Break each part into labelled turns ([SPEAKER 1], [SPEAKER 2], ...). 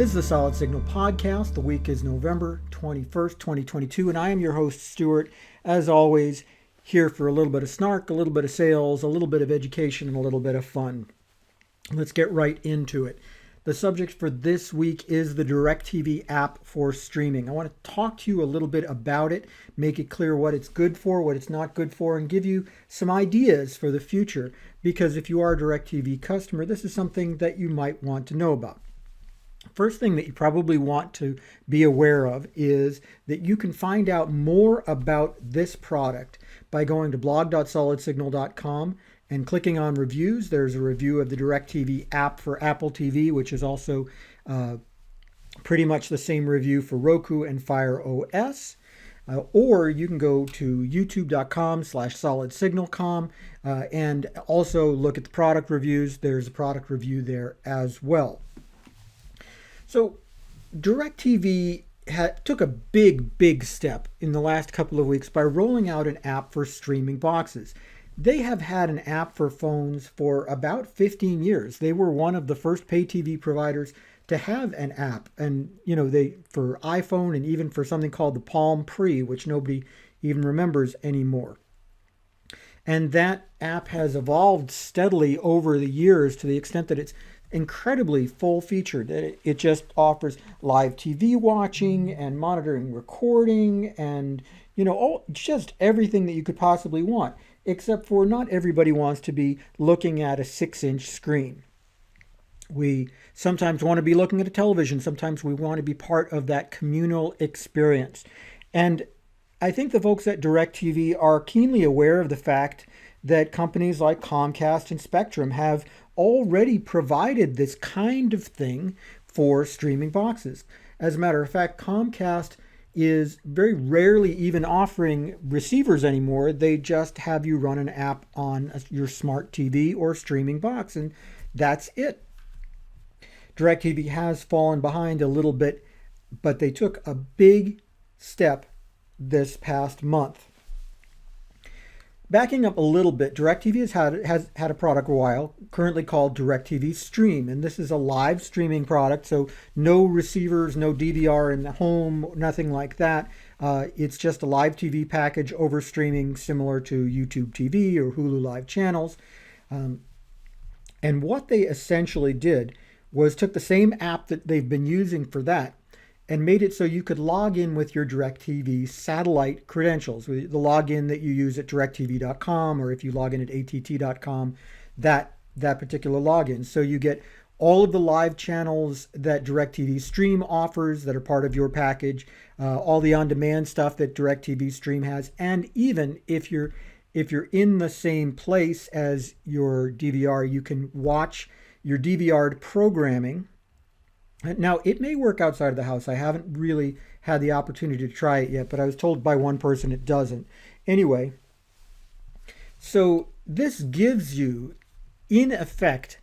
[SPEAKER 1] This is the Solid Signal Podcast. The week is November 21st, 2022, and I am your host, Stuart. As always, here for a little bit of snark, a little bit of sales, a little bit of education, and a little bit of fun. Let's get right into it. The subject for this week is the DIRECTV app for streaming. I want to talk to you a little bit about it, make it clear what it's good for, what it's not good for, and give you some ideas for the future. Because if you are a DIRECTV customer, this is something that you might want to know about. First thing that you probably want to be aware of is that you can find out more about this product by going to blog.solidsignal.com and clicking on reviews. There's a review of the DIRECTV app for Apple TV, which is also pretty much the same review for Roku and Fire OS. Or you can go to youtube.com/solidsignalcom and also look at the product reviews. There's a product review there as well. So DIRECTV took a big step in the last couple of weeks by rolling out an app for streaming boxes. They have had an app for phones for about 15 years. They were one of the first pay TV providers to have an app. And, they for iPhone and even for something called the Palm Pre, which nobody even remembers anymore. And that app has evolved steadily over the years to the extent that it's incredibly full-featured. It just offers live TV watching and monitoring recording and, just everything that you could possibly want, except for not everybody wants to be looking at a 6-inch screen. We sometimes want to be looking at a television. Sometimes we want to be part of that communal experience. And I think the folks at DIRECTV are keenly aware of the fact that companies like Comcast and Spectrum have already provided this kind of thing for streaming boxes. As a matter of fact, Comcast is very rarely even offering receivers anymore. They just have you run an app on your smart TV or streaming box, and that's it. DIRECTV has fallen behind a little bit, but they took a big step this past month. Backing up a little bit, DIRECTV has had a product a while, currently called DIRECTV Stream, and this is a live streaming product, so no receivers, no DVR in the home, nothing like that. It's just a live TV package over streaming, similar to YouTube TV or Hulu Live channels. And what they essentially did was took the same app that they've been using for that and made it so you could log in with your DIRECTV satellite credentials, the login that you use at directv.com, or if you log in at att.com, that particular login. So you get all of the live channels that DIRECTV Stream offers that are part of your package, all the on-demand stuff that DIRECTV Stream has, and even if you're in the same place as your DVR, you can watch your DVR'd programming. Now, it may work outside of the house. I haven't really had the opportunity to try it yet, but I was told by one person it doesn't. Anyway, so this gives you, in effect,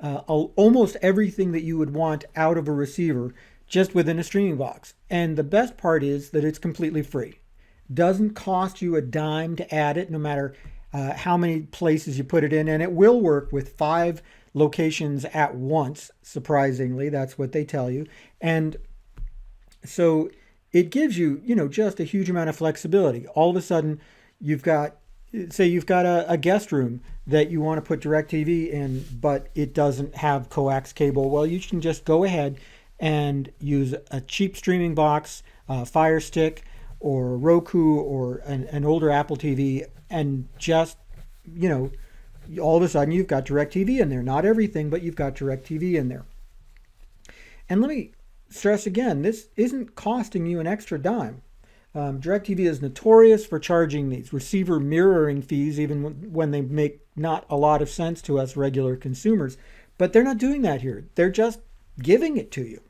[SPEAKER 1] almost everything that you would want out of a receiver just within a streaming box. And the best part is that it's completely free. Doesn't cost you a dime to add it, no matter how many places you put it in. And it will work with 5 locations at once, surprisingly. That's what they tell you. And so it gives you, just a huge amount of flexibility. All of a sudden, you've got a guest room that you want to put DIRECTV in, but it doesn't have coax cable. Well, you can just go ahead and use a cheap streaming box, Fire Stick, or Roku, or an older Apple TV, and just, all of a sudden you've got DIRECTV in there. Not everything, but you've got DIRECTV in there. And let me stress again, this isn't costing you an extra dime. DIRECTV is notorious for charging these receiver mirroring fees, even when they make not a lot of sense to us regular consumers. But they're not doing that here. They're just giving it to you.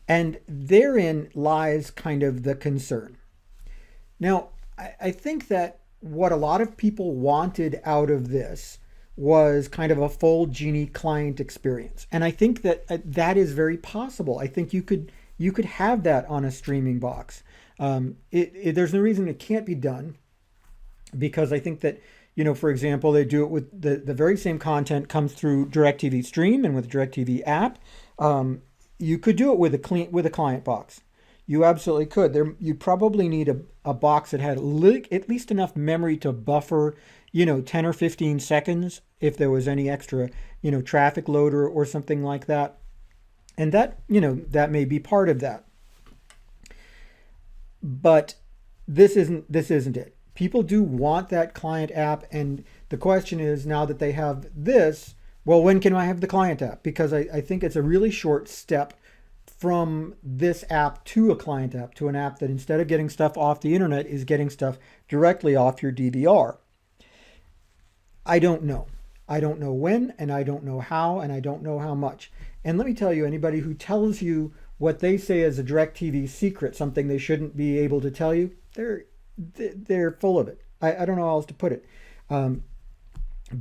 [SPEAKER 1] And therein lies kind of the concern. Now, I think that what a lot of people wanted out of this was kind of a full Genie client experience. And I think that that is very possible. I think you could have that on a streaming box. There's no reason it can't be done, because I think that, for example, they do it with the very same content comes through DIRECTV Stream and with DIRECTV app. You could do it with a client box. You absolutely could. You probably need a box that had at least enough memory to buffer, 10 or 15 seconds if there was any extra, traffic load or something like that. And that may be part of that. But this isn't it. People do want that client app, and the question is, now that they have this, well, when can I have the client app? Because I think it's a really short step from this app to a client app, to an app that instead of getting stuff off the internet is getting stuff directly off your DVR. I don't know. I don't know when, and I don't know how, and I don't know how much. And let me tell you, anybody who tells you what they say is a DIRECTV secret, something they shouldn't be able to tell you, they're full of it. I don't know how else to put it.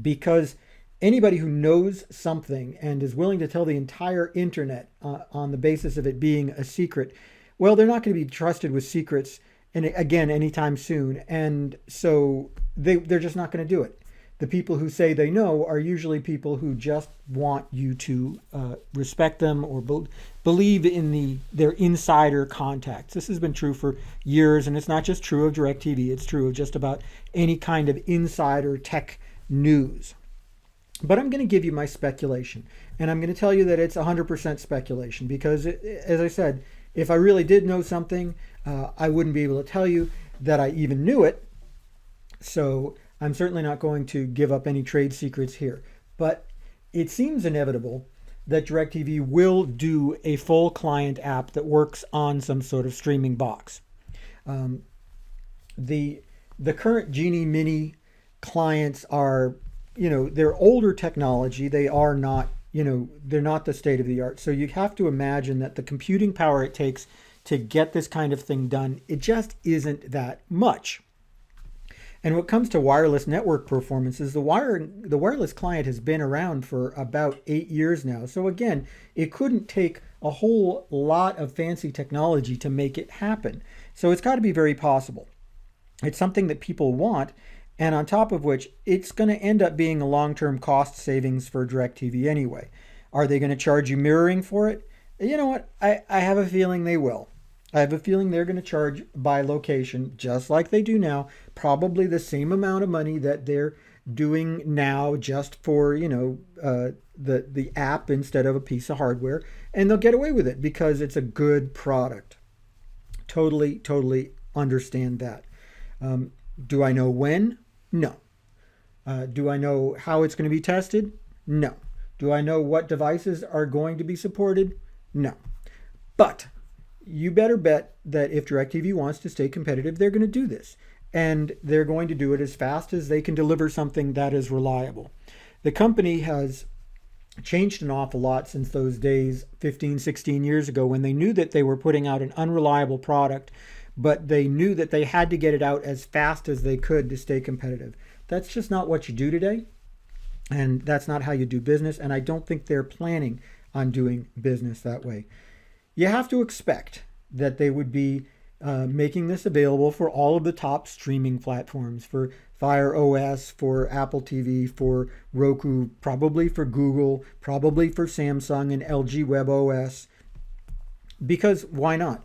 [SPEAKER 1] Because anybody who knows something and is willing to tell the entire internet on the basis of it being a secret, well, they're not going to be trusted with secrets, and again, anytime soon. And so they're just not going to do it. The people who say they know are usually people who just want you to respect them or believe in their insider contacts. This has been true for years, and it's not just true of DIRECTV. It's true of just about any kind of insider tech news. But I'm going to give you my speculation, and I'm going to tell you that it's 100% speculation because, as I said, if I really did know something, I wouldn't be able to tell you that I even knew it. So I'm certainly not going to give up any trade secrets here. But it seems inevitable that DIRECTV will do a full client app that works on some sort of streaming box. The current Genie Mini clients are, they're older technology. They are not, they're not the state of the art. So you have to imagine that the computing power it takes to get this kind of thing done, it just isn't that much. And when it comes to wireless network performances, the wireless client has been around for about 8 years now. So again, it couldn't take a whole lot of fancy technology to make it happen. So it's got to be very possible. It's something that people want, and on top of which, it's going to end up being a long-term cost savings for DIRECTV anyway. Are they going to charge you mirroring for it? You know what? I have a feeling they will. I have a feeling they're going to charge by location, just like they do now, probably the same amount of money that they're doing now just for, the app instead of a piece of hardware. And they'll get away with it because it's a good product. Totally understand that. Do I know when? No. Do I know how it's going to be tested? No. Do I know what devices are going to be supported? No. But you better bet that if DIRECTV wants to stay competitive, they're going to do this. And they're going to do it as fast as they can deliver something that is reliable. The company has changed an awful lot since those days 15, 16 years ago when they knew that they were putting out an unreliable product, but they knew that they had to get it out as fast as they could to stay competitive. That's just not what you do today. And that's not how you do business. And I don't think they're planning on doing business that way. You have to expect that they would be making this available for all of the top streaming platforms, for Fire OS, for Apple TV, for Roku, probably for Google, probably for Samsung and LG Web OS. Because why not?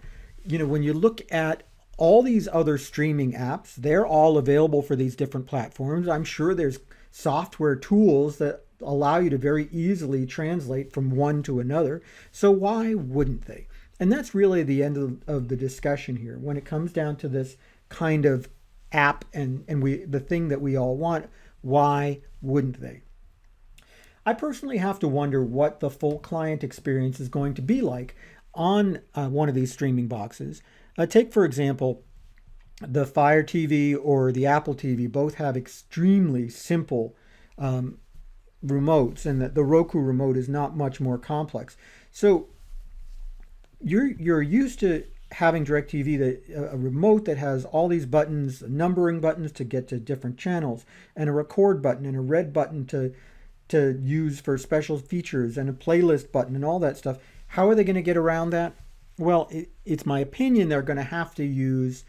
[SPEAKER 1] When you look at all these other streaming apps, they're all available for these different platforms. I'm sure there's software tools that allow you to very easily translate from one to another. So why wouldn't they? And that's really the end of the discussion here. When it comes down to this kind of app and the thing that we all want, why wouldn't they? I personally have to wonder what the full client experience is going to be like on one of these streaming boxes. Take, for example, the Fire TV or the Apple TV. Both have extremely simple remotes, and the Roku remote is not much more complex. So you're used to having DIRECTV, a remote that has all these buttons, numbering buttons to get to different channels, and a record button and a red button to use for special features, and a playlist button and all that stuff. How are they going to get around that? Well, it's my opinion they're going to have to use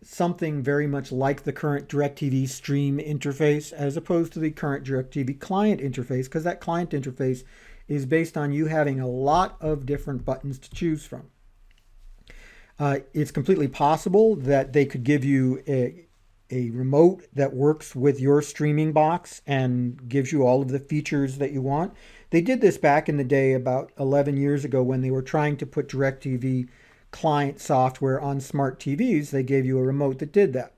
[SPEAKER 1] something very much like the current DIRECTV stream interface as opposed to the current DIRECTV client interface, because that client interface is based on you having a lot of different buttons to choose from. It's completely possible that they could give you a remote that works with your streaming box and gives you all of the features that you want. They did this back in the day about 11 years ago when they were trying to put DIRECTV client software on smart TVs. They gave you a remote that did that.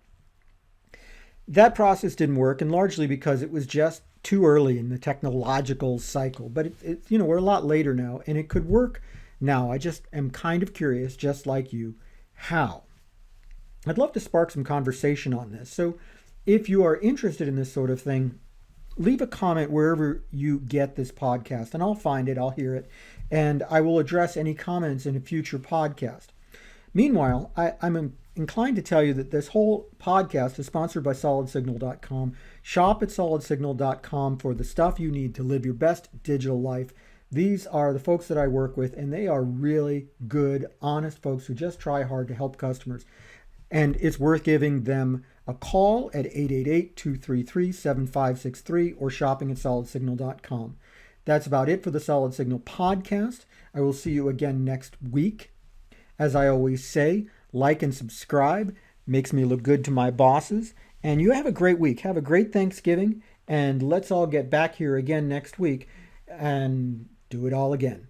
[SPEAKER 1] That process didn't work, and largely because it was just too early in the technological cycle. But we're a lot later now, and it could work now. I just am kind of curious, just like you, how. I'd love to spark some conversation on this. So if you are interested in this sort of thing, leave a comment wherever you get this podcast, and I'll find it, I'll hear it, and I will address any comments in a future podcast. Meanwhile, I'm inclined to tell you that this whole podcast is sponsored by solidsignal.com. Shop at solidsignal.com for the stuff you need to live your best digital life. These are the folks that I work with, and they are really good, honest folks who just try hard to help customers. And it's worth giving them a call at 888-233-7563 or shopping at solidsignal.com. That's about it for the Solid Signal podcast. I will see you again next week. As I always say, like and subscribe. Makes me look good to my bosses. And you have a great week. Have a great Thanksgiving. And let's all get back here again next week and do it all again.